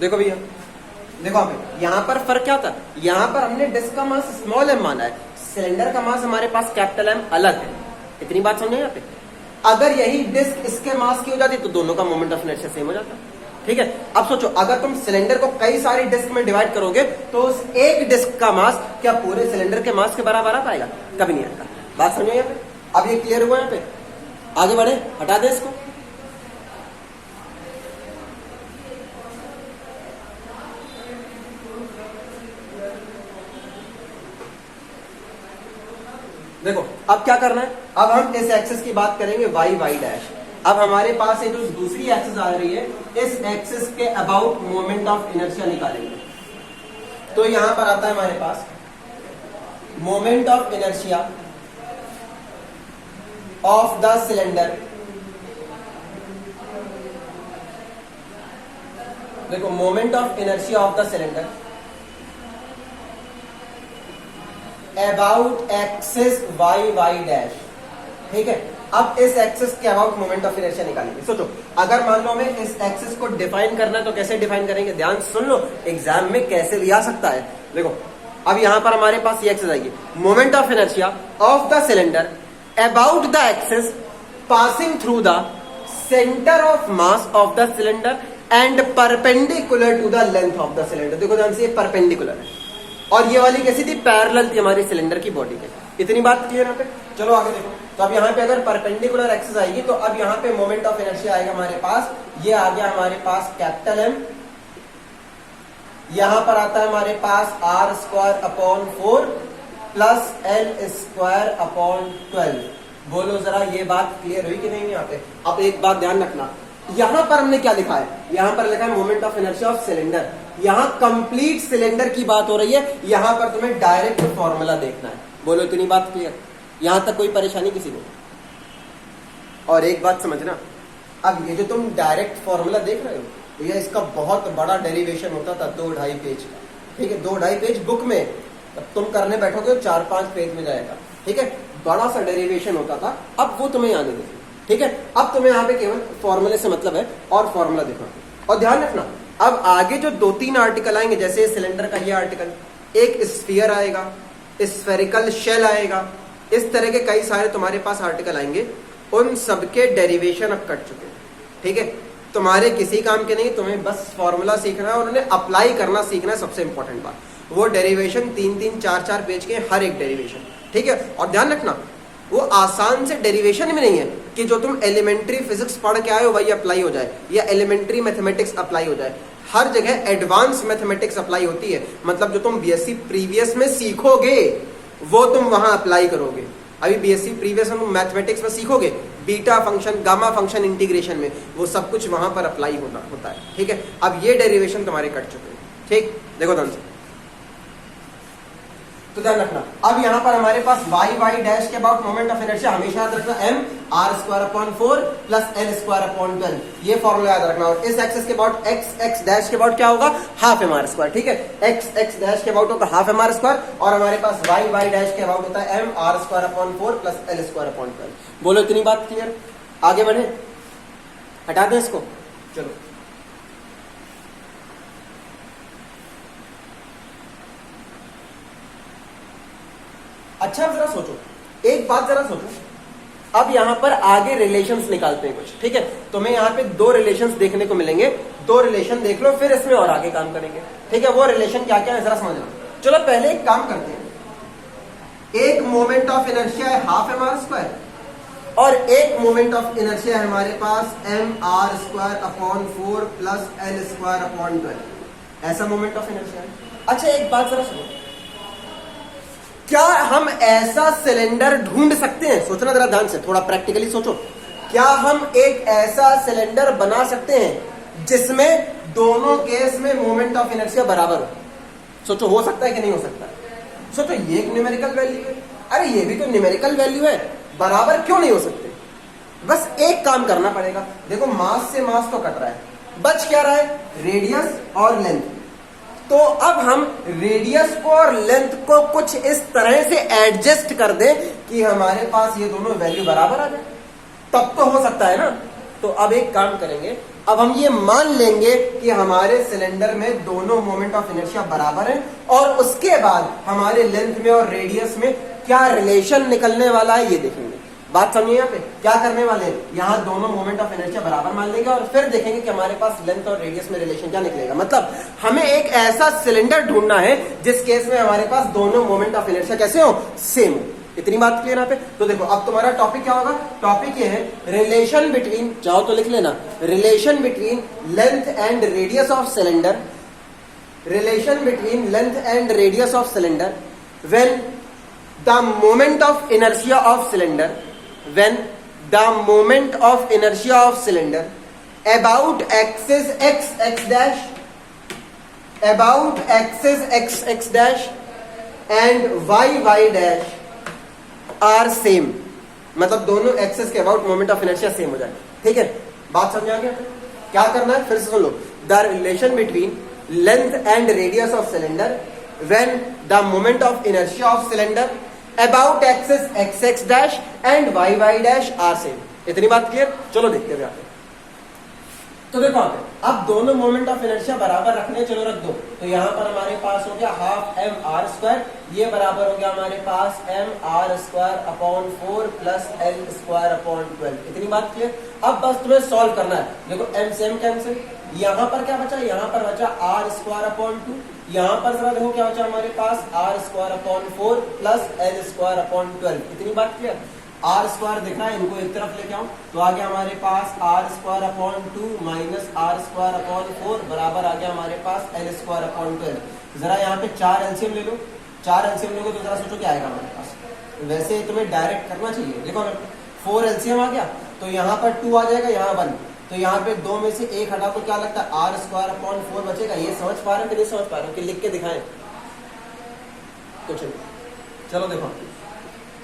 देखो भैया, देखो यहाँ पर फर्क क्या था, यहाँ पर हमने डिस्क का मास स्मॉल एम माना है, सिलेंडर का मास हमारे पास कैपिटल एम अलग है। इतनी बात समझे यहाँ पे? अगर यही डिस्क इसके मास की हो जाती तो दोनों का मोमेंट ऑफ इनर्शिया सेम हो जाता। ठीक है, अब सोचो अगर तुम सिलेंडर को कई सारी डिस्क में डिवाइड करोगे तो उस एक डिस्क का मास क्या पूरे सिलेंडर के मास के बराबर आ पाएगा? कभी नहीं आएगा। बात समझो यहाँ पे? अब ये क्लियर हुआ यहाँ पे? आगे बढ़े, हटा दे इसको। देखो अब क्या करना है, अब हम इस एक्सिस की बात करेंगे वाई वाई डैश। अब हमारे पास ये जो दूसरी एक्सिस आ रही है, इस एक्सिस के अबाउट मोमेंट ऑफ इनर्शिया निकालेंगे। तो यहां पर आता है हमारे पास moment of inertia of the cylinder. देखो moment of inertia of the cylinder about axis Y Y dash. ठीक है, अब इस एक्सिस के अबाउट मोमेंट ऑफ इनर्शिया निकालेंगे। सोचो अगर मान लो हमें इस एक्सिस को डिफाइन करना है तो कैसे डिफाइन करेंगे? ध्यान सुन लो, एग्जाम में कैसे भी आ सकता है। देखो अब यहां पर हमारे पास ये एक्सिस आएगी, moment of inertia of the cylinder about the axis passing through the centre of mass of the cylinder and perpendicular to the length of the cylinder. देखो ध्यान से, ये परपेंडिकुलर है और ये वाली कैसी थी? पैरेलल थी हमारी सिलेंडर की बॉडी के। इतनी बात क्लियर यहाँ पे? चलो आगे देखो। तो अब यहाँ पे अगर परपेंडिकुलर एक्सिस आएगी तो अब यहाँ पे मोमेंट ऑफ इनर्शिया आएगा हमारे पास, ये आ गया हमारे पास कैपिटल एम, यहां पर आता है हमारे पास R square upon 4 plus L square upon 12। बोलो जरा ये बात क्लियर हुई कि नहीं यहाँ पे? अब एक बात ध्यान रखना, यहां पर हमने क्या लिखा है? यहां पर लिखा है moment of inertia of cylinder. यहां कंप्लीट सिलेंडर की बात हो रही है, यहां पर तुम्हें डायरेक्ट फॉर्मूला देखना है। बोलो इतनी बात क्लियर? यहां तक कोई परेशानी किसी को? और एक बात समझना, अब ये जो तुम डायरेक्ट फॉर्मूला देख रहे हो, तो ये इसका बहुत बड़ा डेरिवेशन होता था 2-2.5 पेज का। ठीक है, 2-2.5 पेज बुक में, अब तुम करने बैठोगे 4-5 पेज में जाएगा। ठीक है, बड़ा सा डेरिवेशन होता था, अब वो तुम्हें आने देते। ठीक है, अब तुम्हें यहाँ पे केवल फॉर्मूले से मतलब है और फॉर्मूला देखना। और ध्यान रखना, अब आगे जो 2-3 आर्टिकल आएंगे, जैसे सिलेंडर का ये आर्टिकल, एक स्फीयर आएगा, स्फेरिकल शेल आएगा, इस तरह के कई सारे तुम्हारे पास आर्टिकल आएंगे, उन सबके डेरिवेशन अब कट चुके हैं। ठीक है, तुम्हारे किसी काम के नहीं, तुम्हें बस फॉर्मूला सीखना है और उन्हें अप्लाई करना सीखना है, सबसे इंपॉर्टेंट बात। वो डेरिवेशन 3-3, 4-4 पेज के हर एक डेरिवेशन। ठीक है, और ध्यान रखना वो आसान से डेरिवेशन भी नहीं है कि जो तुम एलिमेंट्री फिजिक्स पढ़ के आए हो वही अप्लाई हो जाए, या एलिमेंट्री मैथमेटिक्स अप्लाई हो जाए। हर जगह एडवांस मैथमेटिक्स अप्लाई होती है, मतलब जो तुम बीएससी प्रीवियस में सीखोगे वो तुम वहां अप्लाई करोगे। अभी बीएससी प्रीवियस में तुम मैथमेटिक्स में सीखोगे, beta function, gamma function integration में, वो सब कुछ वहां पर अप्लाई होता है। ठीक है, अब ये डेरिवेशन तुम्हारे कट चुके हैं। ठीक, देखो ध्यान से, तो ध्यान रखना, अब यहां पर हमारे पास वाई वाई डैश के अबाउट मोमेंट ऑफ इनर्शिया हमेशा याद रखना M R square upon 4 plus L square upon 12, ये फॉर्मूला याद रखना। और इस एक्सिस के अबाउट एक्स एक्स डैश के अबाउट क्या होगा? Half M R square. ठीक है, एक्स एक्स डैश के अबाउट होगा हाफ एम आर स्क्वायर, और हमारे पास वाई वाई डैश के अबाउट होता है M R square upon 4 plus L square upon 12। बोलो इतनी बात क्लियर? आगे बढ़े, हटा दें इसको। चलो अच्छा, जरा सोचो, एक बात जरा सोचो, अब यहां पर आगे रिलेशंस निकालते हैं कुछ। ठीक है, तुम्हें यहां पे 2 रिलेशंस देखने को मिलेंगे, 2 रिलेशन देख लो, फिर इसमें और आगे काम करेंगे। ठीक है, वो रिलेशन क्या क्या है जरा समझना। चलो पहले एक काम करते हैं, एक मोमेंट ऑफ इनर्शिया है हाफ एम आर स्क्वायर, और एक मोमेंट ऑफ इनर्शिया है हमारे पास M R square upon 4 plus L square upon 12। ऐसा मोमेंट ऑफ इनर्शिया है। अच्छा एक बात जरा सुनो, क्या हम ऐसा सिलेंडर ढूंढ सकते हैं? सोचना जरा ध्यान से, थोड़ा प्रैक्टिकली सोचो। क्या हम एक ऐसा सिलेंडर बना सकते हैं जिसमें दोनों केस में मोमेंट ऑफ इनर्शिया बराबर हो? सोचो, हो सकता है कि नहीं हो सकता? सोचो, ये एक न्यूमेरिकल वैल्यू है, अरे ये भी तो न्यूमेरिकल वैल्यू है, बराबर क्यों नहीं हो सकते? बस एक काम करना पड़ेगा। देखो मास से मास तो कट रहा है, बच क्या रहा है? रेडियस और लेंथ। तो अब हम रेडियस को और लेंथ को कुछ इस तरह से एडजस्ट कर दें कि हमारे पास ये दोनों वैल्यू बराबर आ जाए, तब तो हो सकता है ना। तो अब एक काम करेंगे, अब हम ये मान लेंगे कि हमारे सिलेंडर में दोनों मोमेंट ऑफ इनर्शिया बराबर है, और उसके बाद हमारे लेंथ में और रेडियस में क्या रिलेशन निकलने वाला है ये देखेंगे। बात समझिए, यहाँ पे क्या करने वाले हैं, यहाँ दोनों मोमेंट ऑफ इनर्शिया बराबर मान लेंगे और फिर देखेंगे कि हमारे पास लेंथ और रेडियस में रिलेशन क्या निकलेगा। मतलब हमें एक ऐसा सिलेंडर ढूंढना है जिस केस में हमारे पास दोनों मोमेंट ऑफ इनर्शिया कैसे हो, सेम हो। इतनी बात क्लियर यहाँ पे। तो देखो अब तुम्हारा टॉपिक क्या होगा, टॉपिक ये है रिलेशन बिटवीन, चाहो तो लिख लेना, relation between length and radius of cylinder, relation between length and radius of cylinder when the moment of inertia of cylinder, when the moment of inertia of cylinder about axis x dash, about axis x dash and y dash are same, मतलब दोनों access के about moment of inertia same हो जाए। ठीक है, बात समझ आ गया। क्या करना है फिर से सुन लो, the relation between length and radius of cylinder when the moment of inertia of cylinder about axes x dash and y dash R same. इतनी बात क्लियर। चलो देखते हैं। तो देखो अब दोनों मोमेंट ऑफ इनर्शिया बराबर रखने, चलो रख दो। तो यहां पर हमारे पास हो गया हाफ एम आर स्क्वायर, ये बराबर हो गया हमारे पास M R square upon 4 plus L square upon 12। इतनी बात क्लियर। अब बस तुम्हें सॉल्व करना है। देखो एम से एम कैंसिल, यहां पर क्या बचा, यहां पर बचा आर स्क्वायर अपॉन 2, यहां पर जरा देखो क्या बचा हमारे पास R square upon 4 plus L square upon 12। इतनी बात क्लियर। आर स्क्वायर दिख रहा है, इनको एक तरफ लेके आओ तो आ गया हमारे पास R square upon 2 minus R square upon 4 बराबर आ गया हमारे पास एल स्क्वायर अपॉन 12। जरा यहाँ पे 4 एलसीएम ले लो, 4 एलसीएम लोगे तो जरा सोचो क्या आएगा हमारे पास। वैसे तुम्हें डायरेक्ट करना चाहिए। देखो 4 एलसीएम आ गया तो यहाँ पर 2 आ जाएगा, यहाँ 1, तो यहाँ पे 2 में से 1 हटा तो क्या लगता है आर स्क्वायर अपॉन 4 बचेगा। ये समझ पा रहे हो कि नहीं समझ पा रहे हो, कि लिख के दिखाएं तो चलो देखो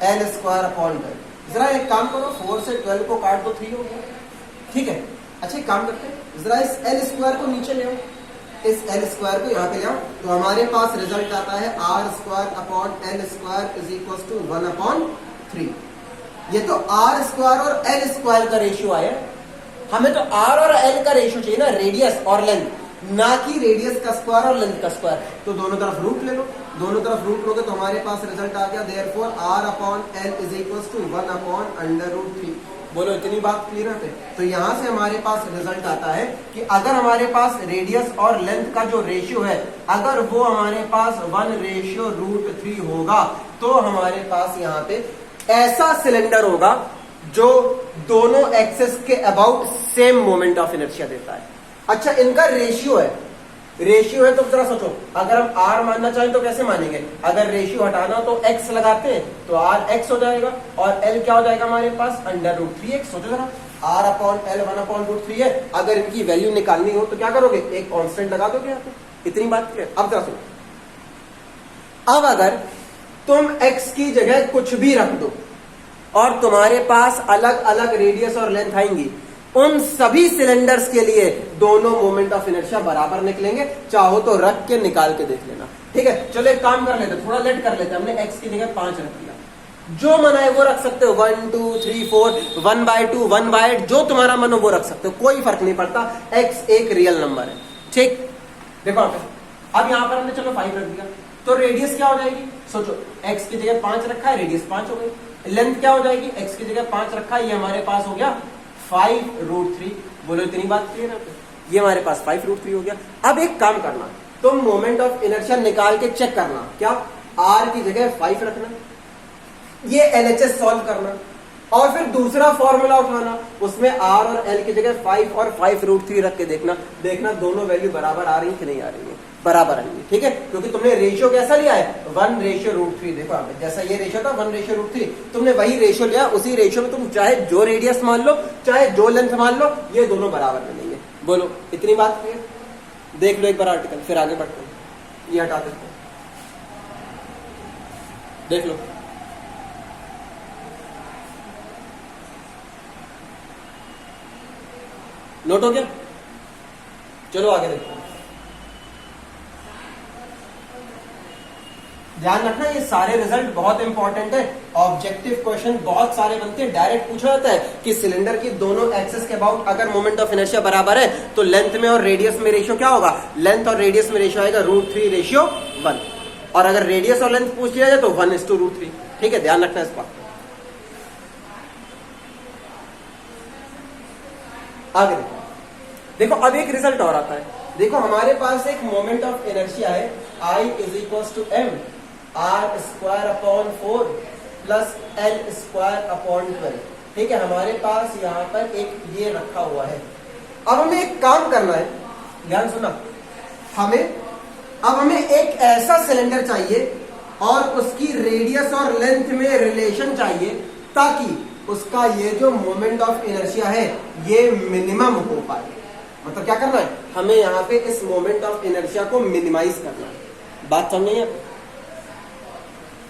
एल स्क्वायर अपॉन 12। जरा एक काम करो, 4 से 12 को काट दो, 3 हो गया। ठीक है, अच्छा एक काम करते हैं, जरा इस एल स्क्वायर को नीचे ले आओ, इस एल स्क्वायर को यहाँ पे ले आओ तो हमारे पास रिजल्ट आता है R square upon L square is equal to 1/3। ये तो आर स्क्वायर और एल स्क्वायर का रेशियो आया। हमें तो आर और एल का रेशियो चाहिए ना, रेडियस और लेंथ, ना कि रेडियस का स्क्वायर और लेंथ का स्क्वायर। तो दोनों तरफ रूट ले लो, दोनों तरफ रूट लोगे तो हमारे पास रिजल्ट आ गया therefore R upon L is equal to 1/√3। बोलो इतनी बात क्लियर है। तो यहां से हमारे पास रिजल्ट आता है कि अगर हमारे पास रेडियस और लेंथ का जो रेशियो है, अगर वो हमारे पास 1/√3 होगा तो हमारे पास यहाँ पे ऐसा सिलेंडर होगा जो दोनों एक्सेस के about same moment of inertia देता है। अच्छा इनका रेशियो है, रेशियो है तो जरा सोचो, अगर हम आर मानना चाहें तो कैसे मानेंगे। अगर रेशियो हटाना हो तो एक्स लगाते हैं तो आर एक्स हो जाएगा और एल क्या हो जाएगा हमारे पास √3x। सोचो जरा, आर अपॉन एल 1/√3 है। अगर इनकी वैल्यू निकालनी हो तो क्या करोगे, एक कांस्टेंट लगा दोगे यहाँ पे। इतनी बात क्लियर। अब जरा सुनो, अब अगर तुम एक्स की जगह कुछ भी रख दो और तुम्हारे पास अलग अलग रेडियस और लेंथ आएंगी, उन सभी सिलेंडर्स के लिए दोनों मोमेंट ऑफ इनर्शिया बराबर निकलेंगे। चाहो तो रख के निकाल के देख लेना। ठीक है, चलो एक काम कर लेते, थोड़ा लेट कर लेते। हमने x की जगह 5 रख दिया, जो मना है वो रख सकते हो, 1 2 3 4 1/2 1/8 जो तुम्हारा मन हो वो रख सकते हो, कोई फर्क नहीं पड़ता। x एक रियल नंबर है। ठीक, देखो अब यहां पर हमने चलो 5 रख दिया तो रेडियस क्या हो जाएगी, सोचो x की जगह 5 रखा है, रेडियस 5 हो गई। लेंथ क्या हो जाएगी, x की जगह 5 रखा है, ये हमारे पास हो गया 5√3। बोलो इतनी बात क्लियर है। ये हमारे पास 5√3 हो गया। अब एक काम करना, तुम मोमेंट ऑफ इनर्शिया निकाल के चेक करना, क्या r की जगह 5 रखना, ये LHS सॉल्व करना और फिर दूसरा फॉर्मूला उठाना, उसमें r और l की जगह 5 और 5√3 रख के देखना दोनों वैल्यू बराबर आ रही है कि नहीं आ रही है। बराबर आएंगे। ठीक है, क्योंकि तुमने रेशियो कैसा लिया है 1/√3। देखो आपने जैसा ये रेशियो था 1/√3, तुमने वही रेशियो लिया। उसी रेशियो में तुम चाहे जो रेडियस मान लो चाहे जो लेंथ मान लो, ये दोनों बराबर मिलेंगे। बोलो इतनी बात क्लियर। देख लो एक बार आर्टिकल, फिर आगे बढ़ते हैं। ये हटा देते हैं, देख लो। नोट हो गया, चलो आगे देखते हैं। ध्यान रखना ये सारे रिजल्ट बहुत इंपॉर्टेंट है। ऑब्जेक्टिव क्वेश्चन बहुत सारे बनते हैं, डायरेक्ट पूछा जाता है कि सिलेंडर की दोनों एक्सिस के अबाउट अगर मोमेंट ऑफ इनर्शिया बराबर है तो लेंथ में और रेडियस में रेशियो क्या होगा, लेंथ और रेडियस में रेशियो आएगा √3:1, और अगर रेडियस और लेंथ पूछ लिया जाए तो 1:√3। ठीक है, ध्यान रखना इस बात। आगे देखो अब एक रिजल्ट और आता है। देखो हमारे पास एक मोमेंट ऑफ इनर्शिया है I = m r² 4 + l² 12। ठीक है, हमारे पास यहाँ पर एक ये रखा हुआ है। अब हमें एक काम करना है, ध्यान सुना, हमें एक ऐसा सिलेंडर चाहिए और उसकी रेडियस और लेंथ में रिलेशन चाहिए ताकि उसका ये जो मोमेंट ऑफ इनर्शिया है ये मिनिमम हो पाए। मतलब क्या करना है, हमें यहाँ पे इस मोमेंट ऑफ इनर्शिया को मिनिमाइज करना है। बात समझिए।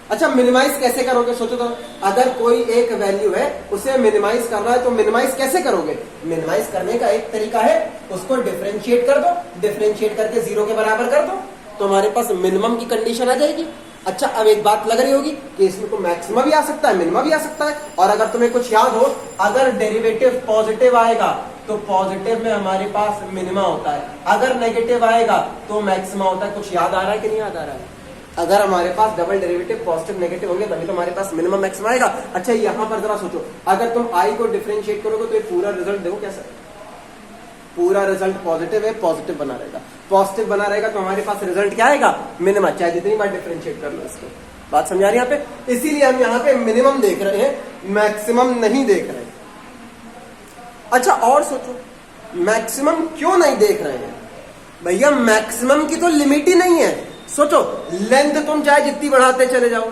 अच्छा, मिनिमाइज कैसे करोगे, सोचो तो। अगर कोई एक वैल्यू है उसे मिनिमाइज करना है तो मिनिमाइज कैसे करोगे, मिनिमाइज करने का एक तरीका है, उसको डिफरेंशिएट कर दो, डिफरेंशिएट करके 0 के बराबर कर दो तो हमारे पास मिनिमम की कंडीशन आ जाएगी। अच्छा, अब एक बात लग रही होगी कि इसमें तो मैक्सिमम भी आ सकता है, मिनिमम भी आ सकता है। और अगर तुम्हें कुछ याद हो, अगर डेरिवेटिव पॉजिटिव आएगा तो पॉजिटिव में हमारे पास मिनिमा होता है, अगर नेगेटिव आएगा तो मैक्सिमा होता है। कुछ याद आ रहा है कि नहीं याद आ रहा है? अगर हमारे पास डबल डेरिवेटिव पॉजिटिव नेगेटिव होंगे तभी तो हमारे पास मिनिमम मैक्सिमा आएगा। अच्छा, यहां पर जरा सोचो, अगर तुम आई को डिफरेंशिएट करोगे तो ये पूरा रिजल्ट देखो कैसा है, पूरा रिजल्ट पॉजिटिव है, पॉजिटिव बना रहेगा, पॉजिटिव बना रहेगा तो हमारे पास रिजल्ट क्या आएगा, मिनिमम, चाहे जितनी बार डिफरेंशिएट कर लो इसको। बात समझ आ रही है यहाँ पे? इसीलिए हम यहाँ पे मिनिमम देख रहे हैं, मैक्सिमम नहीं देख रहे हैं। अच्छा, और सोचो, मैक्सिमम क्यों नहीं देख रहे हैं भैया? मैक्सिमम की तो लिमिट ही नहीं है। सोचो, लेंथ तुम चाहे जितनी बढ़ाते चले जाओ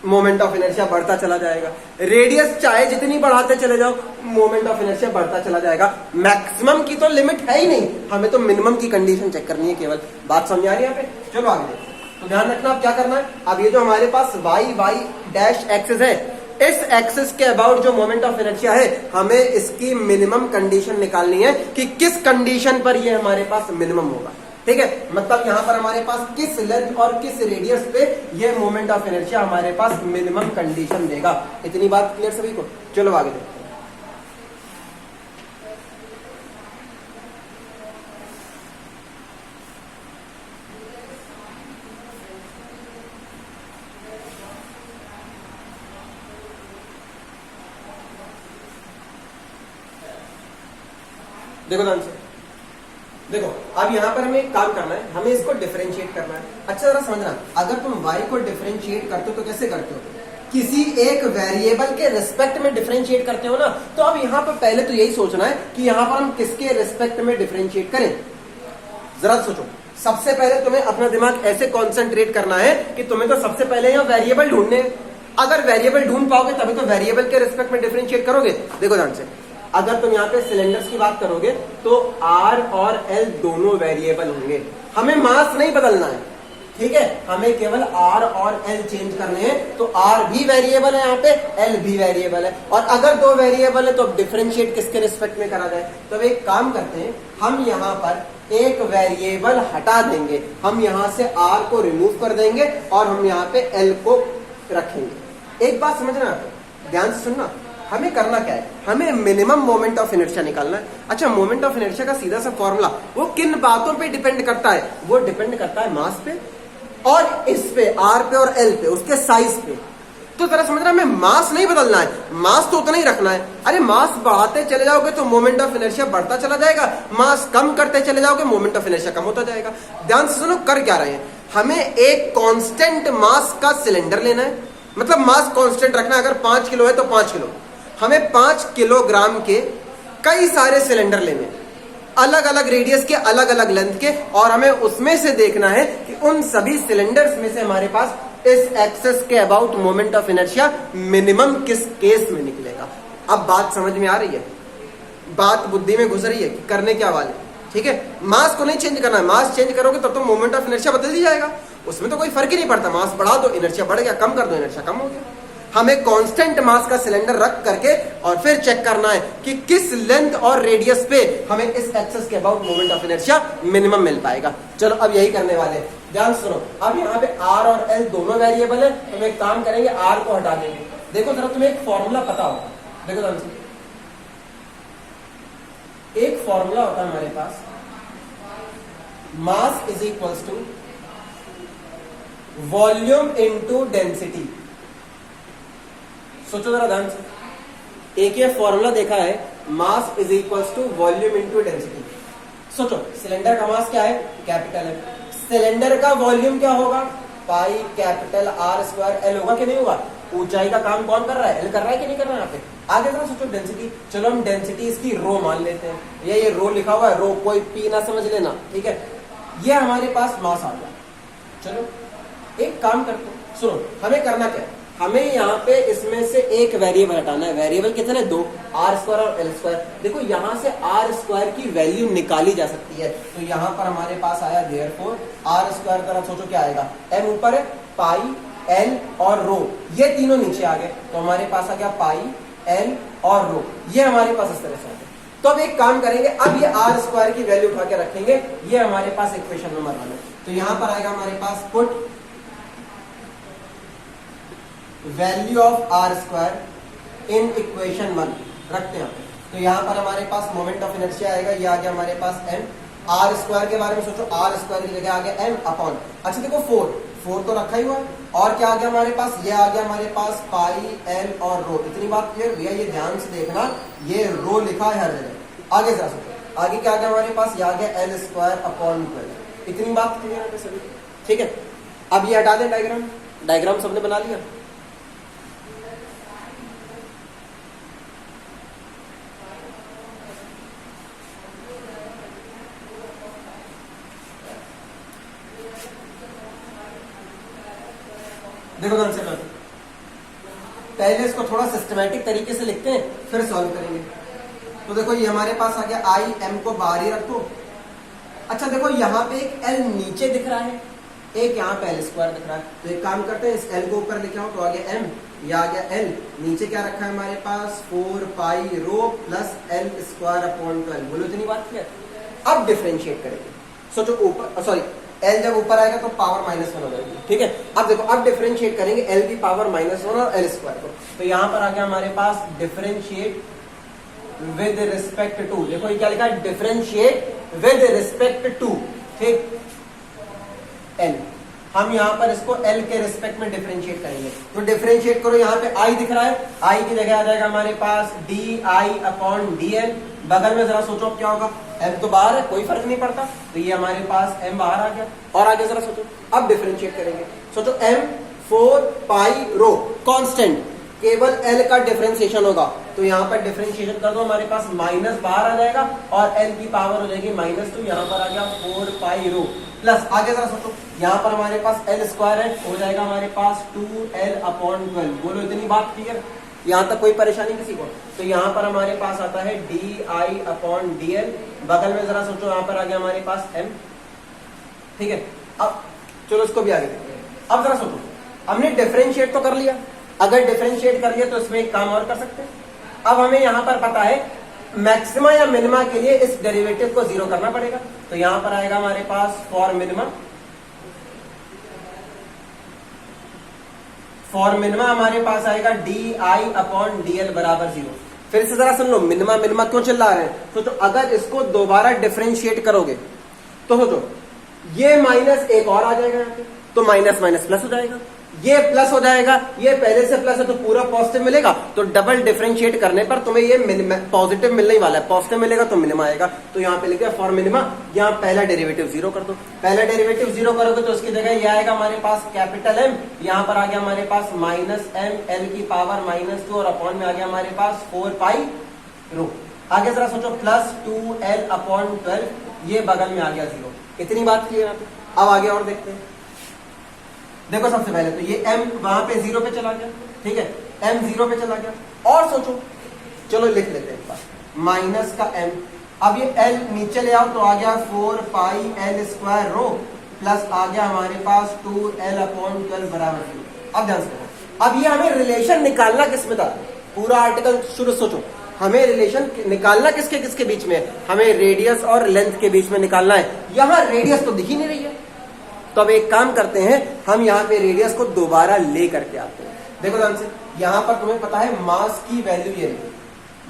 मोमेंट ऑफ इनर्शिया बढ़ता चला जाएगा, रेडियस चाहे जितनी बढ़ाते चले जाओ मोमेंट ऑफ इनर्शिया बढ़ता चला जाएगा। मैक्सिमम की तो लिमिट है ही नहीं, हमें तो मिनिमम की कंडीशन चेक करनी है केवल। बात समझ आ रही है यहाँ पे? चलो आगे देखो। तो ध्यान रखना, अब क्या करना है, अब ये जो हमारे पास y एक्सिस है, इस एक्सिस के अबाउट जो मोमेंट ऑफ इनर्शिया है, हमें इसकी मिनिमम कंडीशन निकालनी है कि किस कंडीशन पर ये हमारे पास मिनिमम होगा। ठीक है, मतलब यहां पर हमारे पास किस लेंथ और किस रेडियस पे ये मोमेंट ऑफ इनर्शिया हमारे पास मिनिमम कंडीशन देगा। इतनी बात क्लियर सभी को? चलो आगे देखते हैं। देखो ध्यान से, देखो अब यहां पर हमें एक काम करना है, हमें इसको डिफरेंशिएट करना है। अच्छा जरा समझना, अगर तुम y को डिफरेंशिएट करते हो तो कैसे करते हो? किसी एक वेरिएबल के रिस्पेक्ट में डिफरेंशिएट करते हो ना। तो अब यहां पर पहले तो यही सोचना है कि यहां पर हम किसके रिस्पेक्ट में डिफरेंशिएट करें। जरा सोचो, सबसे पहले तुम्हें अपना दिमाग ऐसे कॉन्सेंट्रेट करना है कि तुम्हें तो सबसे पहले यहाँ वेरिएबल ढूंढने, अगर वेरिएबल ढूंढ पाओगे तभी तो वेरिएबल के रिस्पेक्ट में डिफरेंशिएट करोगे। देखो ध्यान से, अगर तुम यहाँ पे सिलेंडर्स की बात करोगे तो R और L दोनों वेरिएबल होंगे, हमें मास नहीं बदलना है। ठीक है, हमें केवल R और L चेंज करने हैं। तो R भी वेरिएबल है यहाँ पे, L भी वेरिएबल है, और अगर दो वेरिएबल है तो डिफरेंशिएट किसके रिस्पेक्ट में करा जाए? तो एक काम करते हैं, हम यहाँ पर एक वेरिएबल हटा देंगे, हम यहाँ से R को रिमूव कर देंगे और हम यहाँ पे L को रखेंगे। एक बात समझना, ध्यान से सुनना, हमें करना क्या है, हमें मिनिमम मोमेंट ऑफ इनर्शिया निकालना है। अच्छा, मोमेंट ऑफ इनर्शिया का सीधा सा फॉर्मूला वो किन बातों पे डिपेंड करता है? वो डिपेंड करता है मास पे और इस पे, R पे और L पे, उसके साइज पे। तो जरा समझना, हमें मास नहीं बदलना है, मास तो उतना ही रखना है। अरे मास बढ़ाते चले जाओगे तो मोमेंट ऑफ इनर्शिया बढ़ता चला जाएगा, मास कम करते चले जाओगे मोमेंट ऑफ इनर्शिया कम होता जाएगा। ध्यान से सुनो, कर क्या रहे हैं, हमें एक कांस्टेंट मास का सिलेंडर लेना है, मतलब मास कांस्टेंट रखना है। अगर 5 किलो है तो 5 किलो, हमें 5 किलोग्राम के कई सारे सिलेंडर लेने, अलग अलग रेडियस के, अलग अलग लेंथ के, और हमें उसमें से देखना है कि उन सभी सिलेंडर्स में से हमारे पास इस एक्सेस के about moment of inertia minimum किस केस में निकलेगा। अब बात समझ में आ रही है, बात बुद्धि में घुस रही है कि करने क्या वाले। ठीक है, मास को नहीं चेंज करना है, मास चेंज करोगे तब तो मोमेंट ऑफ इनर्शिया बदल ही जाएगा, उसमें तो कोई फर्क ही नहीं पड़ता। मास बढ़ा दो इनर्शिया बढ़ गया, कम कर दो इनर्शिया कम हो गया। हमें कांस्टेंट मास का सिलेंडर रख करके और फिर चेक करना है कि किस लेंथ और रेडियस पे हमें इस एक्सेस के about moment of inertia minimum मिल पाएगा। चलो अब यही करने वाले हैं, ध्यान सुनो। अब यहाँ पे आर और एल दोनों वेरिएबल है, तो हम एक काम करेंगे, आर को हटा देंगे। देखो जरा तुम्हें एक फॉर्मूला पता होगा, देखो ध्यान से, एक फॉर्मूला होता है हमारे पास, mass is equals to volume into density. सोचो जरा ध्यान से, एक ये फॉर्मूला देखा है, mass is equals to volume into density. सोचो सिलेंडर का मास क्या है, कैपिटल है, सिलेंडर का वॉल्यूम क्या होगा, pi capital R square L होगा कि नहीं होगा। ऊंचाई का काम कौन कर रहा है, एल कर रहा है कि नहीं कर रहा है यहाँ पे। आगे जरा सोचो डेंसिटी, चलो हम डेंसिटी इसकी रो मान लेते हैं, ये रो लिखा हुआ है, रो कोई पी ना समझ लेना, ठीक है। ये हमारे पास मास आ गया। चलो एक काम करते हैं, सुनो हमें करना क्या है, हमें यहाँ पे इसमें से एक वेरिएबल हटाना है। वेरिएबल कितने, दो, आर स्क्वायर और एल स्क्वायर। देखो यहाँ से आर स्क्वायर की वैल्यू निकाली जा सकती है, तो यहाँ पर हमारे पास आया देयरफॉर आर स्क्वायर, तरफ सोचो क्या आएगा, एम ऊपर है, पाई एल और रो, ये तीनों नीचे आ गए, तो हमारे पास आ गया पाई एल और रो, ये हमारे पास इस तरह से आ गया। तो अब एक काम करेंगे, अब ये आर स्क्वायर की वैल्यू उठा के रखेंगे, ये हमारे पास इक्वेशन नंबर 1 है। तो यहां पर आएगा हमारे पास put value of R square in equation 1 रखते हैं। तो यहां पर हमारे पास मोमेंट ऑफ इनर्शिया आएगा, ये आ गया हमारे पास एम। आर स्क्वायर के बारे में सोचो, आर स्क्वायर की जगह आ गया एम अपॉन, अच्छा देखो 4 तो रखा ही हुआ है, और क्या आ गया हमारे पास, ये आ गया हमारे पास पाई एल और रो। इतनी बात क्लियर भैया, ये ध्यान से देखना, ये रो लिखा है हर जगह। आगे जरा सोचो, आगे क्या आ गया हमारे पास, ये आ गया एल स्क्वायर अपॉन 12। इतनी बात क्लियर है सभी, ठीक है। अब ये हटा दें डायग्राम सबने बना लिया। देखो ध्यान से, पहले इसको थोड़ा सिस्टमैटिक तरीके से लिखते हैं, फिर सॉल्व करेंगे। तो देखो ये हमारे पास आ गया, आई एम को बाहर ही रखो। अच्छा देखो यहाँ पे एक एल नीचे दिख रहा है, एक यहाँ पे एल स्क्वायर दिख रहा है, तो एक काम करते हैं, इस एल को ऊपर लिखे हो तो आ गया एम, ये आ गया एल, नीचे क्या रखा है हमारे पास 4 पाई रो प्लस एल स्क्वायर अपॉन 12। बोलो इतनी बात क्या। अब डिफरेंशिएट करेंगे, सोचो ऊपर, सॉरी एल जब ऊपर आएगा तो पावर -1 हो जाएगी, ठीक है। अब देखो अब डिफरेंशिएट करेंगे एल की पावर -1 और एल स्क्वायर को, तो यहाँ पर आ गया हमारे पास डिफरेंशिएट विद रिस्पेक्ट टू। देखो ये क्या लिखा है, डिफरेंशिएट विद रिस्पेक्ट टू, ठीक, एल। हम यहाँ पर इसको एल के रिस्पेक्ट में डिफरेंशिएट करेंगे, तो डिफरेंशिएट करो, यहाँ पे आई दिख रहा है, आई की जगह आ जाएगा हमारे पास D I upon D L. बगल में जरा सोचो अब क्या होगा, एम तो बाहर है, कोई फर्क नहीं पड़ता, तो ये हमारे पास एम बाहर आ गया। और आगे जरा सोचो, अब डिफरेंशिएट करेंगे, सोचो एम 4 पाई रो कांस्टेंट, केवल एल का डिफरेंशिएशन होगा, तो यहाँ पर डिफरेंशिएशन कर दो, हमारे पास माइनस बाहर आ जाएगा और एल की पावर हो जाएगी -2, यहाँ पर आ गया 4 पाई रो प्लस, आगे जरा सोचो, यहाँ पर हमारे पास एल स्क्वायर है, हो जाएगा हमारे पास 2l अपॉन 12। बोलो इतनी बात क्लियर, यहाँ तक कोई परेशानी किसी को। तो यहाँ पर हमारे पास आता है D I upon D L, बगल में जरा सोचो, यहाँ पर आ गया हमारे पास एम, ठीक है। अब चलो इसको भी आगे देखते हैं। अब जरा सोचो, हमने डिफरेंशिएट तो कर लिया, अगर डिफरेंशिएट कर लिया तो इसमें एक काम और कर सकते हैं। अब हमें यहाँ पर पता है मैक्सिमा या मिनिमा के लिए इस डेरिवेटिव को 0 करना पड़ेगा, तो यहाँ पर आएगा हमारे पास फॉर मिनिमा हमारे पास आएगा D I upon D L बराबर 0। फिर से जरा सुन लो, मिनिमा क्यों चिल्ला रहे हैं, सोचो अगर इसको दोबारा डिफरेंशिएट करोगे तो सोचो ये माइनस एक और आ जाएगा यहाँ पे, तो माइनस प्लस हो जाएगा, ये प्लस हो जाएगा, ये पहले से प्लस है तो पूरा पॉजिटिव मिलेगा, तो डबल डिफरेंशिएट करने पर तुम्हें ये पॉजिटिव मिलने ही वाला है, पॉजिटिव मिलेगा तो मिनिमा आएगा। तो यहाँ पे लिखा फॉर मिनिमा, यहाँ पहला डेरिवेटिव 0 कर दो, पहला डेरिवेटिव 0 करोगे तो उसकी जगह ये आएगा हमारे पास कैपिटल एम, यहाँ पर आ गया हमारे पास -m, एल की पावर -2 और अपॉन में आ गया हमारे पास 4 पाई रो। आगे जरा सोचो प्लस 2l अपॉन 12, ये बगल में आ गया 0। इतनी बात क्लियर है। अब आगे और देखते हैं, देखो सबसे पहले तो ये m वहां पे 0 पे चला गया, ठीक है, m 0 पे चला गया। और सोचो, चलो लिख लेते हैं एक बार, माइनस का m, अब ये l नीचे ले आओ तो आ गया 4 pi L square rho plus आ गया हमारे पास 2l अपॉन 12 बराबर 0। अब ध्यान से देखो, अब ये हमें रिलेशन निकालना किसमें था, पूरा आर्टिकल शुरू सोचो, हमें रिलेशन निकालना किसके किसके बीच में है, हमें रेडियस और लेंथ के बीच में निकालना है। यहां रेडियस तो दिख ही नहीं रही है, तो अब एक काम करते हैं, हम यहाँ पे रेडियस को दोबारा ले करके आते हैं। देखो ध्यान से, यहां पर तुम्हें पता है मास की वैल्यू ये,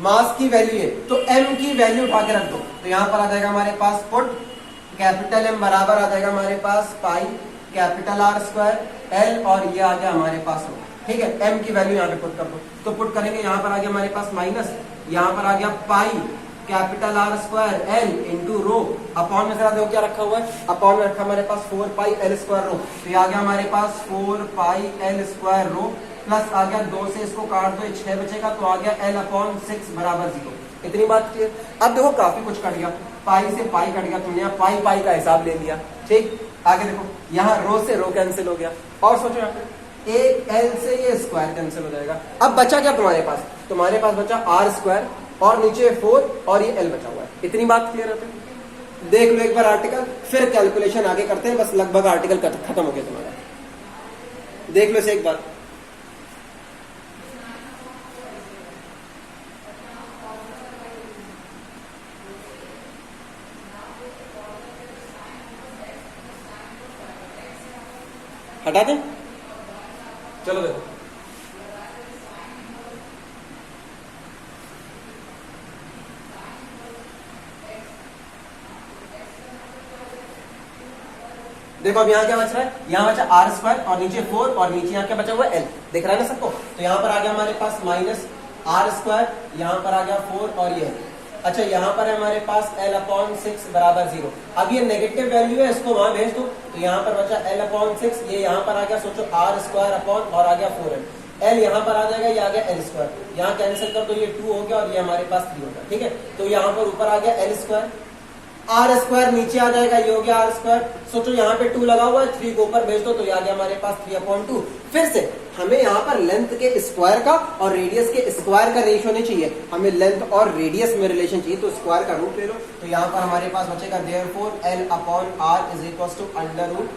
मास की वैल्यू है, तो m की वैल्यू उठा के रख दो, तो यहां पर आ जाएगा हमारे पास पुट कैपिटल M बराबर आ जाएगा हमारे पास pi capital R square L, और ये आ गया हमारे पास रो। ठीक है, m की वैल्यू यहाँ पे पुट कर दो, तो पुट करेंगे यहाँ पर आ गया हमारे पास माइनस, यहाँ पर आ गया पाई capital R square L into rho, upon में जरा देखो क्या रखा हुआ है, अपॉन में रखा हमारे पास 4 पाई L स्क्वायर रो, तो ये आ गया हमारे पास 4 पाई L स्क्वायर रो, प्लस आ गया 2 से इसको काट दो 6 बचेगा, तो आ गया L अपॉन 6 बराबर 0। इतनी बात क्लियर। अब देखो काफी कुछ कट गया, पाई से पाई कट गया, तुमने यहाँ पाई पाई का हिसाब ले लिया। ठीक, आगे देखो यहाँ रो से रो कैंसिल हो गया, और सोचो यहाँ पे एक L से ये स्क्वायर कैंसिल हो जाएगा। अब बचा क्या तुम्हारे पास, तुम्हारे पास बचा R स्क्वायर और नीचे 4 और ये L बचा हुआ है। इतनी बात क्लियर है। देख लो एक बार आर्टिकल, फिर कैलकुलेशन आगे करते हैं, बस लगभग आर्टिकल खत्म हो गया तुम्हारा। देख लो इसे एक बार, हटा दें, चलो देखो देखो अब यहाँ क्या बच रहा है, यहाँ बचा R स्क्वायर और नीचे 4 और नीचे यहाँ क्या बचा हुआ है L, दिख रहा है ना सबको, तो यहाँ पर आ गया हमारे पास माइनस R स्क्वायर, यहाँ पर आ गया 4 और ये, अच्छा यहाँ पर है हमारे पास L अपॉन 6 बराबर 0। अब ये नेगेटिव वैल्यू है, इसको वहां भेज दो, तो यहाँ पर बचा L अपॉन 6, ये यहाँ पर आ गया, सोचो R स्क्वायर अपॉन और आ गया 4L, L यहाँ पर आ जाएगा, ये आ गया L स्क्वायर, यहाँ कैंसिल कर दो, ये 2 हो गया और ये हमारे पास 3 हो गया। ठीक है, तो यहाँ पर ऊपर आ गया L स्क्वायर, R स्क्वायर नीचे आ जाएगा, ये हो गया R स्क्वायर, सोचो यहाँ पे 2 लगा हुआ है, 3 को ऊपर भेज दो, तो ये आ गया हमारे पास 3/2। फिर से हमें यहाँ पर लेंथ के स्क्वायर का और रेडियस के स्क्वायर का रेशियो नहीं चाहिए, हमें लेंथ और रेडियस में रिलेशन चाहिए, तो स्क्वायर का रूट ले लो, तो यहाँ पर हमारे पास बचेगा therefore L upon R is equal to under root,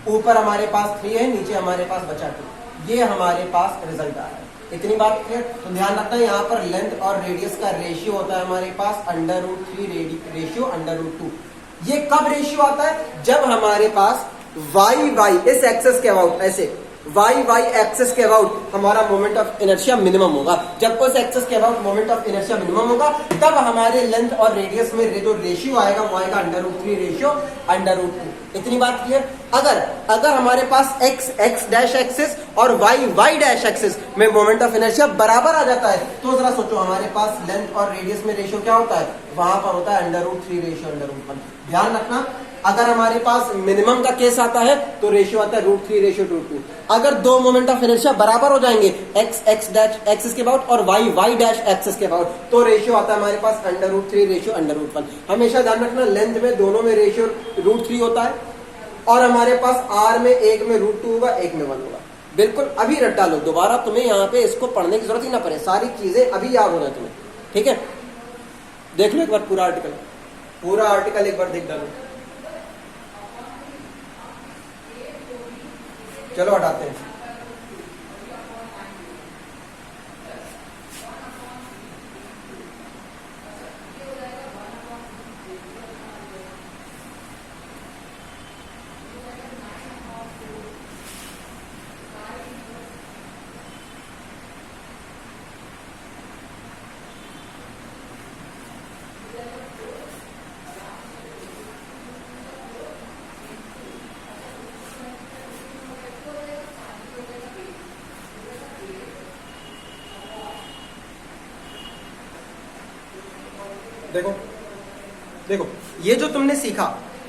ऊपर हमारे पास 3 है, नीचे हमारे पास बचा 2, ये हमारे पास रिजल्ट आ रहा है। इतनी बात क्लियर। तो ध्यान रखना है यहाँ पर लेंथ और रेडियस का रेशियो होता है हमारे पास under root 3 ratio under root 2। ये कब रेशियो आता है, जब हमारे पास y इस एक्सेस के अबाउट, ऐसे y एक्सेस के अबाउट हमारा मोमेंट ऑफ इनर्शिया मिनिमम होगा, जब उस एक्सेस के about moment of inertia minimum होगा, तब हमारे लेंथ और रेडियस में जो रेशियो आएगा वो आएगा under root 3 ratio under root 2। इतनी बात क्लियर। अगर हमारे पास x डैश एक्सिस और y डैश एक्सिस में मोमेंट ऑफ इनर्शिया बराबर आ जाता है, तो जरा सोचो हमारे पास लेंथ और रेडियस में रेशियो क्या होता है, वहां पर होता है under root 3 ratio under root 1। ध्यान रखना, अगर हमारे पास मिनिमम का केस आता है तो रेशियो आता है रूट 3 रेशियो रूट 2। अगर दो मोमेंट ऑफ इनर्शिया बराबर हो जाएंगे, x डैश एक्सिस के अबाउट और y डैश एक्सिस के अबाउट, तो रेशियो आता है हमारे पास under root 3 ratio under root 1। हमेशा ध्यान रखना, लेंथ में दोनों में रेशियो रूट 3 होता है, और हमारे पास r में एक में रूट 2 होगा, एक में 1 होगा। बिल्कुल अभी रट डालो, दोबारा तुम्हें यहाँ पे इसको पढ़ने की जरूरत ही ना पड़े, सारी चीजें अभी याद होना है तुम्हें। ठीक है, देख लो एक बार पूरा आर्टिकल एक बार देख डालो। चलो हटाते हैं। देखो ये जो तुमने सीखा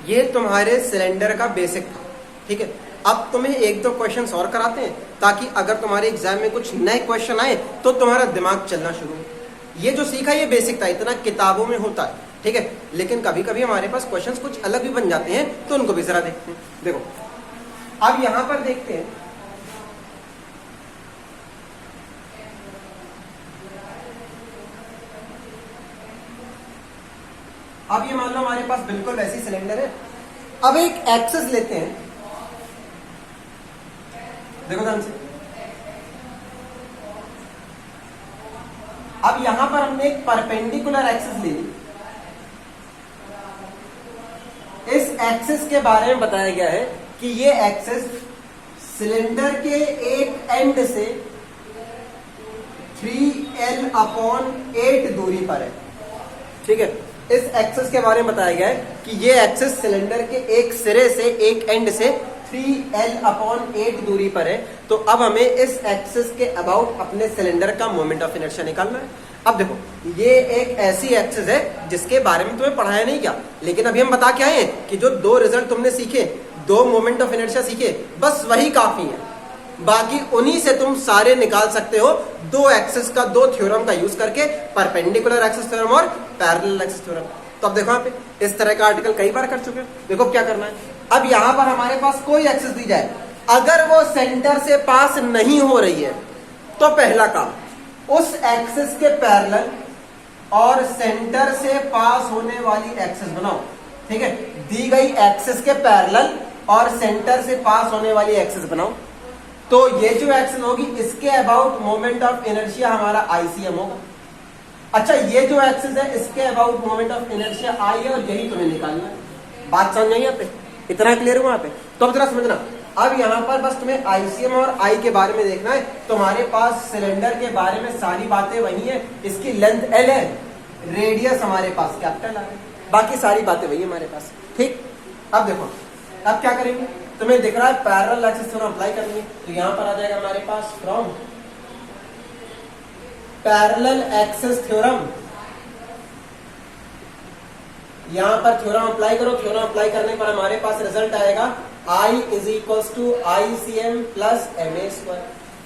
ये तुम्हारे सिलेंडर का बेसिक था। ठीक है, अब तुम्हें एक दो क्वेश्चंस और कराते हैं, ताकि अगर तुम्हारे एग्जाम में कुछ नए क्वेश्चन आए तो तुम्हारा दिमाग चलना शुरू हो। ये जो सीखा ये बेसिक था, इतना किताबों में होता है। ठीक है, लेकिन कभी कभी हमारे पास क्वेश्चंस कुछ अलग भी बन जाते हैं, तो उनको भी जरा देखते हैं। देखो अब यहां पर देखते हैं, अब ये मान लो हमारे पास बिल्कुल वैसी सिलेंडर है। अब एक एक्सिस लेते हैं, देखो ध्यान से, अब यहां पर हमने एक परपेंडिकुलर एक्सिस ली, इस एक्सिस के बारे में बताया गया है कि ये एक्सिस सिलेंडर के एक एंड से 3l/8 दूरी पर है। ठीक है, इस एक्सिस के बारे में बताया गया है कि ये एक्सिस सिलेंडर के एक सिरे से, एक एंड से 3l/8 दूरी पर है। तो अब हमें इस एक्सिस के अबाउट अपने सिलेंडर का मोमेंट ऑफ इनर्शिया निकालना है। अब देखो, ये एक ऐसी एक्सिस है जिसके बारे में तुम्हें पढ़ाया नहीं क्या, लेकिन अभी हम बता के आए हैं कि जो दो रिजल्ट तुमने सीखे, दो मोमेंट ऑफ इनर्शिया सीखे, बस वही काफी है। बाकी उन्हीं से तुम सारे निकाल सकते हो, दो एक्सिस का, दो थ्योरम का यूज करके, परपेंडिकुलर एक्सिस थ्योरम और पैरेलल एक्सिस थ्योरम। तो अब देखो, यहाँ पे इस तरह का आर्टिकल कई बार कर चुके हो। देखो क्या करना है, अब यहां पर हमारे पास कोई एक्सिस दी जाए, अगर वो सेंटर से पास नहीं हो रही है तो पहला काम, उस एक्सिस के पैरेलल और सेंटर से पास होने वाली एक्सिस बनाओ। ठीक है, दी गई एक्सिस के पैरेलल और सेंटर से पास होने वाली एक्सिस बनाओ। तो ये जो एक्सिस होगी, इसके अबाउट मोमेंट ऑफ इनर्शिया हमारा आईसीएम होगा। अच्छा, ये जो एक्सिस है, इसके about moment of inertia I है, और यही तुम्हें निकालना है। बात समझ नहीं आती? इतना क्लियर हुआ यहाँ पे? तो अब जरा समझना, अब यहाँ पर बस तुम्हें आईसीएम और आई के बारे में देखना है। तुम्हारे पास सिलेंडर के बारे में सारी बातें वही है, इसकी लेंथ एल है, रेडियस हमारे पास कैपिटल है, बाकी सारी बातें वही है हमारे पास। ठीक, अब देखो, अब क्या करेंगे, तुम्हें दिख रहा है पैरेलल एक्सिस थ्योरम अप्लाई करेंगे, तो यहां पर आ जाएगा हमारे पास फ्रॉम पैरेलल एक्सिस थ्योरम। यहां पर थ्योरम अप्लाई करो, थ्योरम अप्लाई करने पर हमारे पास रिजल्ट आएगा I is equal to ICM plus MA²।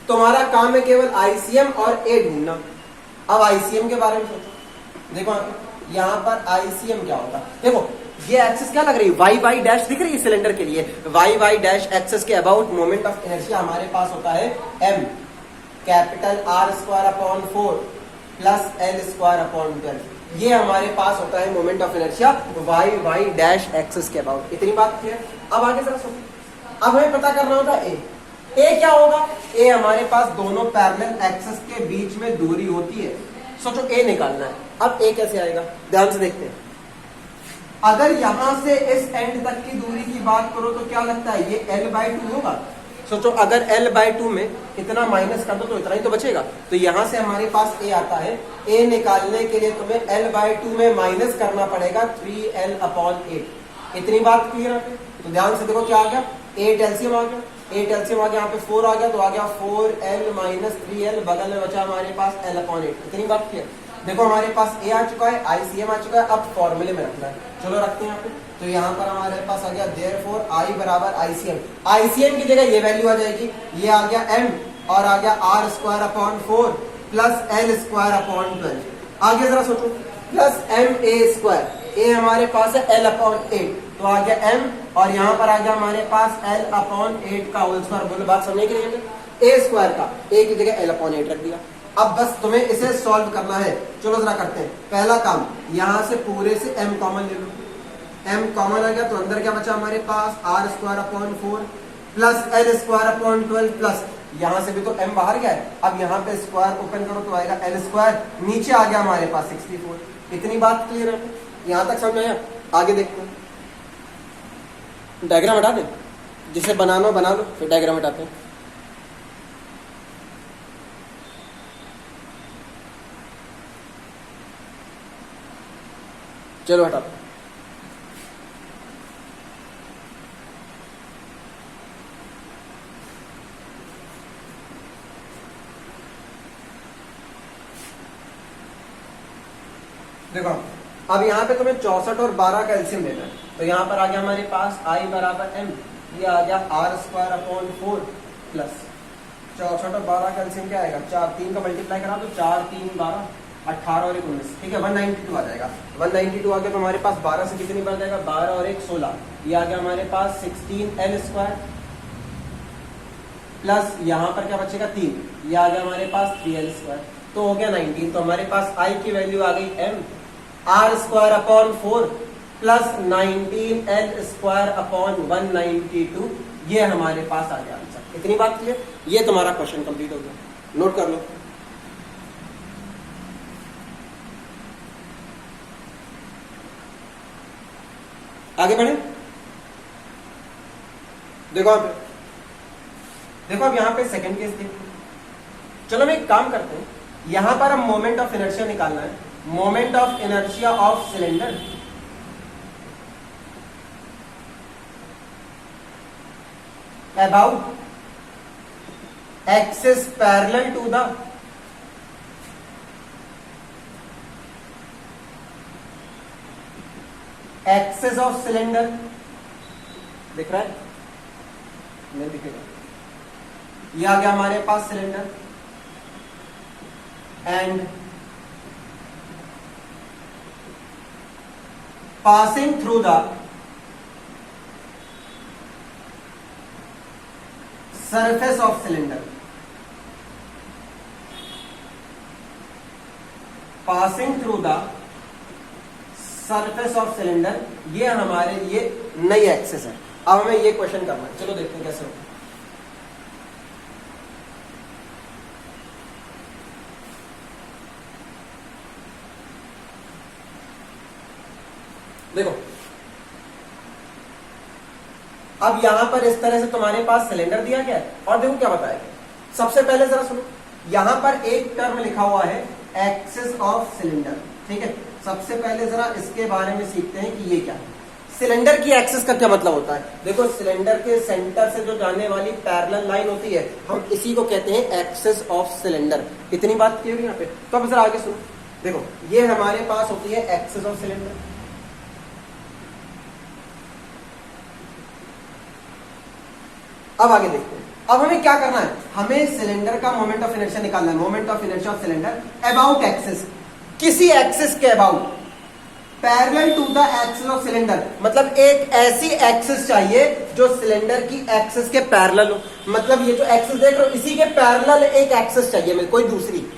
तुम्हारा काम है केवल ICM और A ढूंढना। अब ICM के बारे में सोचो, देखो यहां पर ICM क्या होगा। देखो, ये एक्सिस क्या लग रही है, वाई वाई डैश दिख रही है सिलेंडर के लिए, वाई वाई डैश एक्सिस के अबाउट मोमेंट ऑफ इनर्शिया हमारे पास होता है m capital R²/4 plus L²/12। ये हमारे पास होता है moment of inertia Y Y dash axis के अबाउट। इतनी बात क्लियर? अब आगे जरा सुनो, अब हमें पता करना होता है ए क्या होगा। ए हमारे पास दोनों पैरेलल एक्सिस के बीच में दूरी होती है, सोचो ए निकालना है। अब ए कैसे आएगा, ध्यान से देखते हैं। अगर यहां से इस एंड तक की दूरी की बात करो तो क्या लगता है, ये L/2 होगा। सोचो, अगर L/2 में इतना माइनस कर दो तो इतना ही तो बचेगा। तो यहां से हमारे पास ए आता है, ए निकालने के लिए तुम्हें L/2 में माइनस करना पड़ेगा 3l/8। इतनी बात क्लियर है? तो ध्यान से देखो क्या आ गया, 8 एलसीएम आ गया, 8 एलसीएम आ गया, यहाँ पे 4 आ गया, तो आ गया 4l माइनस 3l, बगल में बचा हमारे पास L/8। इतनी बात क्लियर? देखो हमारे पास ए आ चुका है, आईसीएम आ चुका है, अब फॉर्मूले में रखना है। चलो रखते हैं यहाँ पे। तो यहाँ पर हमारे पास आ गया देयरफॉर आई बराबर आईसीएम। आईसीएम की जगह ये वैल्यू आ जाएगी, ये आ गया m और आ गया R²/4 प्लस L²/12। आगे जरा सोचो, प्लस MA², ए हमारे पास है L/8, तो आ गया m और यहाँ पर आ गया हमारे पास L/8 का होल स्क्वायर। बोलो बात समझने के लिए, a² का a की जगह L/8 रख दिया। अब बस तुम्हें इसे सॉल्व करना है। चलो जरा करते हैं। पहला काम, यहां से पूरे से m कॉमन ले लो, m कॉमन आ गया तो अंदर क्या बचा हमारे पास R²/4 प्लस L²/12 प्लस यहां से भी तो m बाहर गया है। अब यहां पे स्क्वायर ओपन करो तो आएगा L², नीचे आ गया हमारे पास 64। इतनी बात क्लियर है? यहां तक समझ आया? आगे देखते हैं, डायग्राम हटा दें, जिसे बनाना बना लो, फिर डायग्राम हटाते हैं। चलो हटा। देखो अब यहाँ पे तुम्हें 64 और 12 का एलसीएम लेना है। तो यहाँ पर आ गया हमारे पास I बराबर m, ये आ गया R²/4 प्लस 64 और 12 का एलसीएम क्या आएगा, 4 3 का मल्टीप्लाई करा तो 4 3 12, 18 और 19, ठीक है 192 आ जाएगा। 192 आ गया तो हमारे पास 12 से कितनी बढ़ जाएगा, 12 और 1 16, ये आ गया हमारे पास 16l² प्लस यहाँ पर क्या बचेगा 3, ये आ गया हमारे पास 3l², तो हो गया 19। तो हमारे पास I की वैल्यू आ गई m R²/4 प्लस 19l²/192, ये हमारे पास आ गया आंसर। इतनी बात क्लियर? ये तुम्हारा क्वेश्चन कंप्लीट हो गया, नोट कर लो। आगे बढ़े, देखो आप, देखो अब यहां पे सेकंड केस देखो। चलो हम एक काम करते हैं, यहां पर हम मोमेंट ऑफ इनर्शिया निकालना है। Moment of inertia of cylinder about axis parallel to the axis of cylinder, दिख रहा है? नहीं दिखेगा। ये आ गया हमारे पास cylinder and passing through the surface of cylinder, passing through the surface of cylinder, ये हमारे लिए नई एक्सिस है। अब हमें ये क्वेश्चन करना है, चलो देखते हैं कैसे होगा। देखो अब यहां पर इस तरह से तुम्हारे पास सिलेंडर दिया गया है और देखो क्या बताया गया। सबसे पहले जरा सुनो, यहां पर एक टर्म लिखा हुआ है एक्सिस ऑफ सिलेंडर, ठीक है। सबसे पहले जरा इसके बारे में सीखते हैं कि ये क्या है। सिलेंडर की एक्सिस का क्या मतलब होता है? देखो सिलेंडर के सेंटर से जो जाने वाली पैरेलल लाइन होती है, हम इसी को कहते हैं एक्सिस ऑफ सिलेंडर। इतनी बात क्लियर है यहाँ पे? तो अब जरा आगे सुनो, देखो ये हमारे पास होती है एक्सिस ऑफ सिलेंडर। अब आगे देखते हैं, अब हमें क्या करना है, हमें सिलेंडर का मोमेंट ऑफ इनर्शिया निकालना है। Moment of inertia of cylinder about axis, किसी एक्सिस के about, parallel to the axis of cylinder, मतलब एक ऐसी एक्सिस चाहिए जो सिलेंडर की एक्सिस के पैरेलल हो। मतलब ये जो एक्सिस देख रहे हो इसी के पैरेलल एक एक्सिस चाहिए मेरे, कोई दूसरी।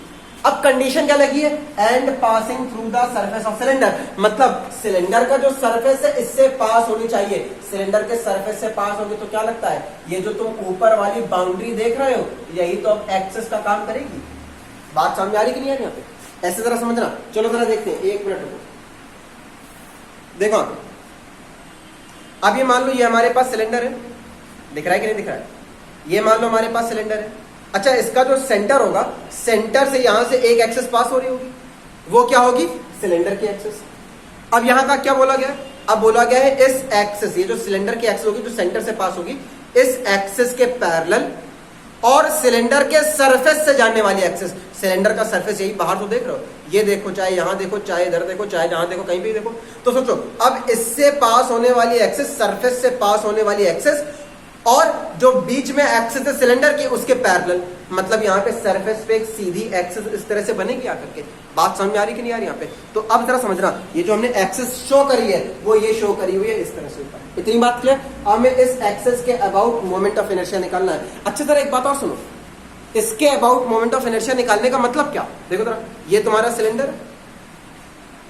अब कंडीशन क्या लगी है, and passing through the surface of cylinder, मतलब सिलेंडर का जो सरफेस है इससे पास होनी चाहिए। सिलेंडर के सरफेस से पास होगी तो क्या लगता है, ये जो तुम ऊपर वाली बाउंड्री देख रहे हो यही तो अब एक्सिस का काम करेगी। बात समझ आ रही कि नहीं आ रही यहाँ पे? ऐसे जरा समझना। चलो जरा देखते हैं, एक मिनट रुको, देखो अब ये मान लो ये हमारे पास सिलेंडर है, दिख रहा है कि नहीं दिख रहा है? ये मान लो हमारे पास सिलेंडर है। अच्छा इसका जो सेंटर होगा, सेंटर से यहां से एक एक्सिस पास हो रही होगी, वो क्या होगी, सिलेंडर की एक्सिस। अब यहां का क्या बोला गया है, अब बोला गया है इस एक्सिस, ये जो सिलेंडर की एक्सिस होगी जो सेंटर से पास होगी, इस एक्सिस के पैरेलल और सिलेंडर के सरफेस से जाने वाली एक्सिस। सिलेंडर का सरफेस यही बाहर तो देख रहे हो, ये देखो, चाहे यहां देखो, चाहे इधर देखो, चाहे जहां देखो, कहीं भी देखो। तो सोचो अब इससे पास होने वाली एक्सिस, सरफेस से पास होने वाली एक्सिस और जो बीच में एक्सिस है सिलेंडर की उसके पैरेलल, मतलब यहाँ पे सरफेस पे एक सीधी एक्सिस इस तरह से बनेगी आकर के। बात समझ में आ रही कि नहीं आ रही यहाँ पे? तो अब जरा समझना, ये जो हमने एक्सिस शो करी है वो ये शो करी हुई है इस तरह से ऊपर। इतनी बात क्लियर? अब हमें इस एक्सिस के अबाउट मोमेंट ऑफ इनर्शिया निकालना है। अच्छा जरा एक बात और सुनो, इसके अबाउट मोमेंट ऑफ इनर्शिया निकालने का मतलब क्या? देखो जरा, ये तुम्हारा सिलेंडर,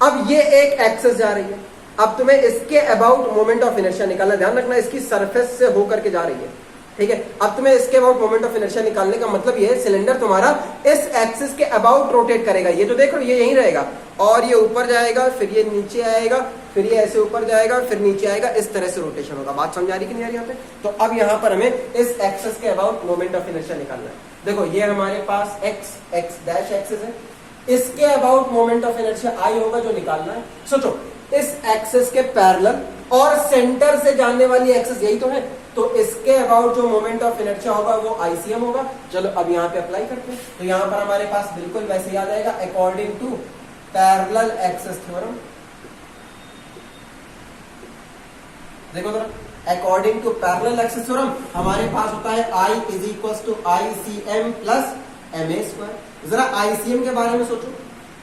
अब ये एक एक्सिस जा रही है, अब तुम्हें इसके अबाउट मोमेंट ऑफ इनर्शिया निकालना। ध्यान रखना इसकी सरफेस से होकर के जा रही है, ठीक है। अब तुम्हें इसके अबाउट मोमेंट ऑफ इनर्शिया निकालने का मतलब ये है, सिलेंडर तुम्हारा इस एक्सिस के अबाउट रोटेट करेगा। ये जो देख रहे हो ये यहीं रहेगा और ये ऊपर जाएगा, फिर ये नीचे आएगा, फिर ये ऐसे ऊपर जाएगा, फिर नीचे आएगा, इस तरह से रोटेशन होगा। बात समझ आ रही कि नहीं आ रही यहाँ पे? तो अब यहाँ पर हमें इस एक्सिस के अबाउट मोमेंट ऑफ इनर्शिया निकालना है। देखो ये हमारे पास एक्स डैश एक्सिस है, इसके about moment of inertia I होगा जो निकालना है। सोचो इस एक्सिस के पैरेलल और सेंटर से जाने वाली एक्सिस यही तो है, तो इसके अबाउट जो मोमेंट ऑफ इनर्शिया होगा वो आईसीएम होगा। चलो अब यहाँ पे अप्लाई करते हैं, तो यहाँ पर हमारे पास बिल्कुल वैसे याद आएगा, according to parallel axis theorem. देखो जरा, according to parallel axis theorem हमारे पास होता है I is equal to ICM plus MA square. जरा आईसीएम के बारे में सोचो,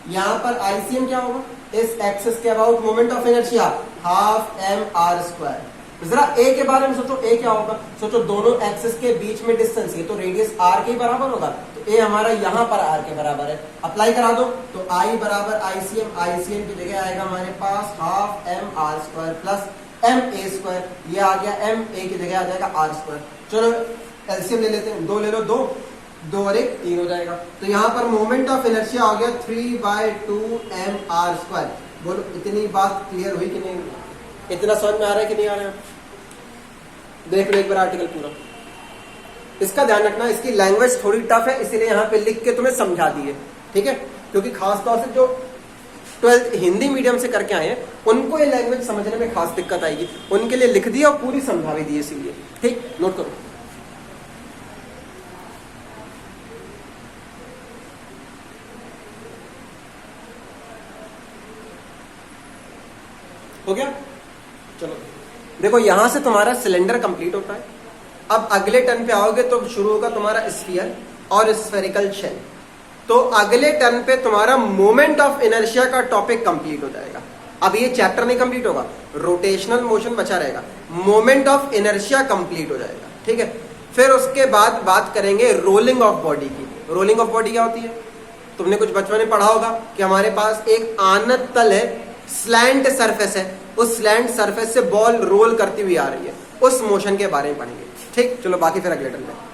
यहां पर आईसीएम क्या होगा, इस एक्सिस के about moment of inertia half mr square. जरा ए के बारे में सोचो, ए क्या होगा, सोचो दोनों एक्सिस के बीच में डिस्टेंस, ये तो रेडियस r के बराबर होगा, तो ए हमारा यहां पर r के बराबर है। अप्लाई करा दो तो I बराबर ICM, ICM की जगह आएगा हमारे पास half mr square plus MA square, ये आ गया MA की जगह आ जाएगा r स्क्वायर। चलो एलसीएम ले लेते हैं, 2 ले लो, 2 और 1 3 हो जाएगा। तो यहाँ पर मोमेंट ऑफ इनर्शिया आ गया 3/2 mr स्क्वायर। बोलो इतनी बात क्लियर हुई कि नहीं? इतना समझ में आ रहा है कि नहीं आ रहा है? देख लो एक बार आर्टिकल पूरा। इसका ध्यान रखना, इसकी लैंग्वेज थोड़ी टफ है, इसीलिए यहाँ पे लिख के तुम्हें समझा दिए, ठीक है? क्योंकि खास तौर से जो 12th हिंदी मीडियम से करके आए हैं उनको ये लैंग्वेज समझने में खास दिक्कत आएगी, उनके लिए लिख दिया और पूरी समझा भी दी, इसीलिए। ठीक, नोट करो। हो गया? चलो देखो, यहां से तुम्हारा सिलेंडर कंप्लीट होता है। अब अगले टर्न पे आओगे तो शुरू होगा तुम्हारा स्फीयर और स्फेरिकल शेल। तो अगले टर्न पे तुम्हारा मोमेंट ऑफ इनर्शिया का टॉपिक कंप्लीट हो जाएगा। अब ये चैप्टर नहीं कंप्लीट होगा, रोटेशनल मोशन बचा रहेगा, मोमेंट ऑफ इनर्शिया कंप्लीट हो जाएगा, ठीक है? फिर उसके बाद बात करेंगे रोलिंग ऑफ बॉडी की। रोलिंग ऑफ बॉडी क्या होती है? तुमने कुछ बचपन में पढ़ा होगा कि हमारे पास एक आनत तल है, स्लैंट सरफेस है, उस स्लैंट सरफेस से बॉल रोल करती हुई आ रही है, उस मोशन के बारे में पढ़ेंगे। ठीक, चलो बाकी फिर अगले टर्न में।